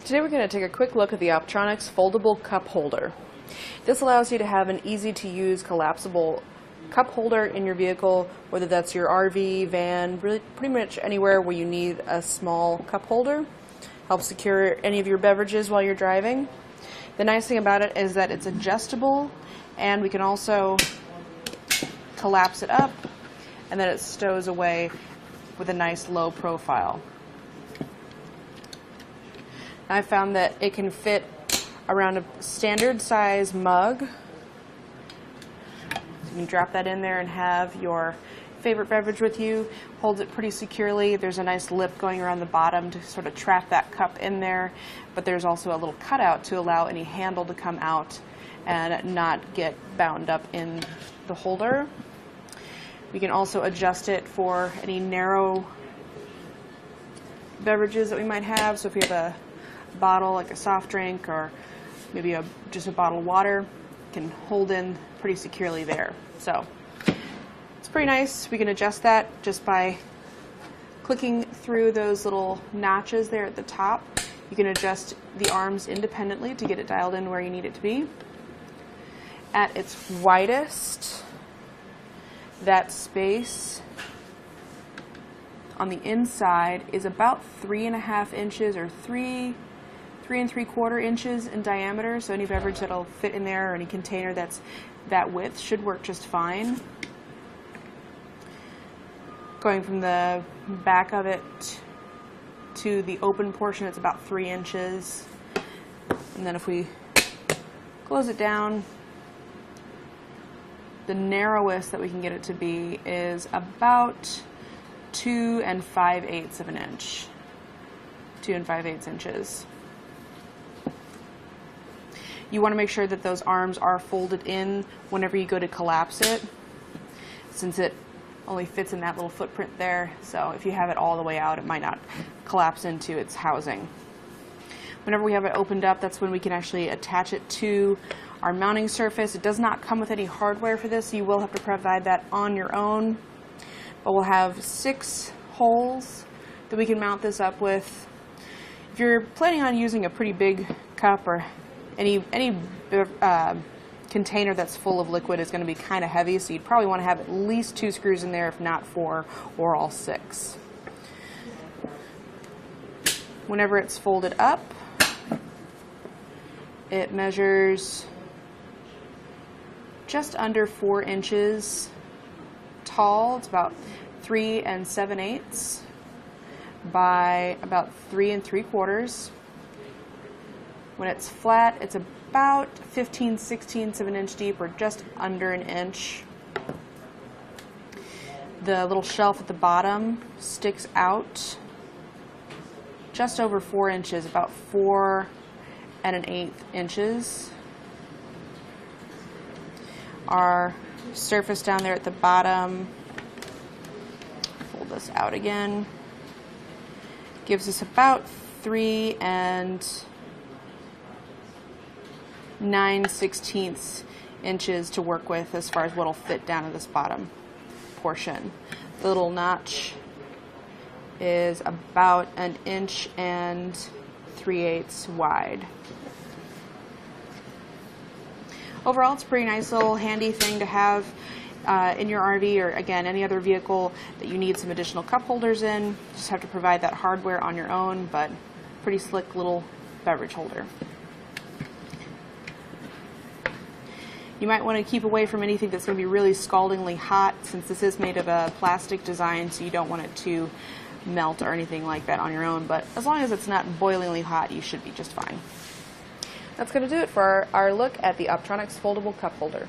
Today we're going to take a quick look at the Optronics Foldable Cup Holder. This allows you to have an easy-to-use collapsible cup holder in your vehicle, whether that's your RV, van, really pretty much anywhere where you need a small cup holder. Helps secure any of your beverages while you're driving. The nice thing about it is that it's adjustable, and we can also collapse it up, and then it stows away with a nice low profile. I found that it can fit around a standard size mug. So you can drop that in there and have your favorite beverage with you. Holds it pretty securely. There's a nice lip going around the bottom to sort of trap that cup in there, but there's also a little cutout to allow any handle to come out and not get bound up in the holder. We can also adjust it for any narrow beverages that we might have. So if we have a bottle like a soft drink or maybe just a bottle of water, can hold in pretty securely there. So it's pretty nice. We can adjust that just by clicking through those little notches there at the top. You can adjust the arms independently to get it dialed in where you need it to be. At its widest, that space on the inside is about 3.5 inches or 3 3¾ inches in diameter, so any beverage that'll fit in there or any container that's that width should work just fine. Going from the back of it to the open portion, it's about 3 inches. And then if we close it down, the narrowest that we can get it to be is about 2 5/8 of an inch. 2 5/8 inches. You want to make sure that those arms are folded in whenever you go to collapse it, since it only fits in that little footprint there. So if you have it all the way out, it might not collapse into its housing. Whenever we have it opened up, that's when we can actually attach it to our mounting surface. It does not come with any hardware for this, so you will have to provide that on your own. But we'll have 6 holes that we can mount this up with. If you're planning on using a pretty big cup or any container that's full of liquid is going to be kind of heavy, so you'd probably want to have at least 2 screws in there, if not 4 or all 6. Whenever it's folded up, it measures just under 4 inches tall. It's about 3 7/8 by about 3 3/4. When it's flat, it's about 15/16 of an inch deep, or just under an inch. The little shelf at the bottom sticks out just over 4 inches, about 4 1/8 inches. Our surface down there at the bottom, fold this out again, gives us about 3 9/16 inches to work with as far as what'll fit down to this bottom portion. The little notch is about 1 3/8 wide. Overall, it's a pretty nice little handy thing to have in your RV, or again any other vehicle that you need some additional cup holders in. Just have to provide that hardware on your own, but pretty slick little beverage holder. You might want to keep away from anything that's going to be really scaldingly hot, since this is made of a plastic design, so you don't want it to melt or anything like that on your own. But as long as it's not boilingly hot, you should be just fine. That's going to do it for our look at the Optronics Foldable Cup Holder.